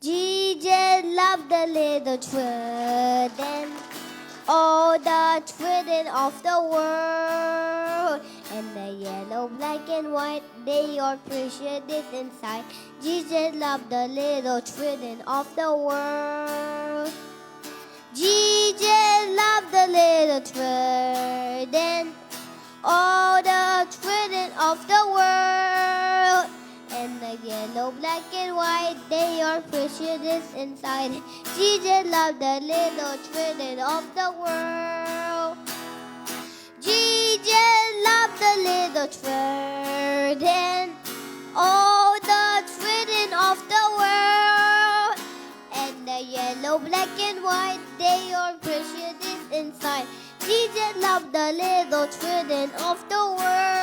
Jesus loved the little children, all the children of the world. And the yellow, black and white, they are precious inside. Jesus loved the little children of the world. Jesus loved the little children, all the children of the world. And the yellow, black and white, they are precious inside. Jesus loved the little children of the world. Jesus loved the little children, all the children of the world. And the yellow, black and white, they are precious inside. Jesus loved the little children of the world.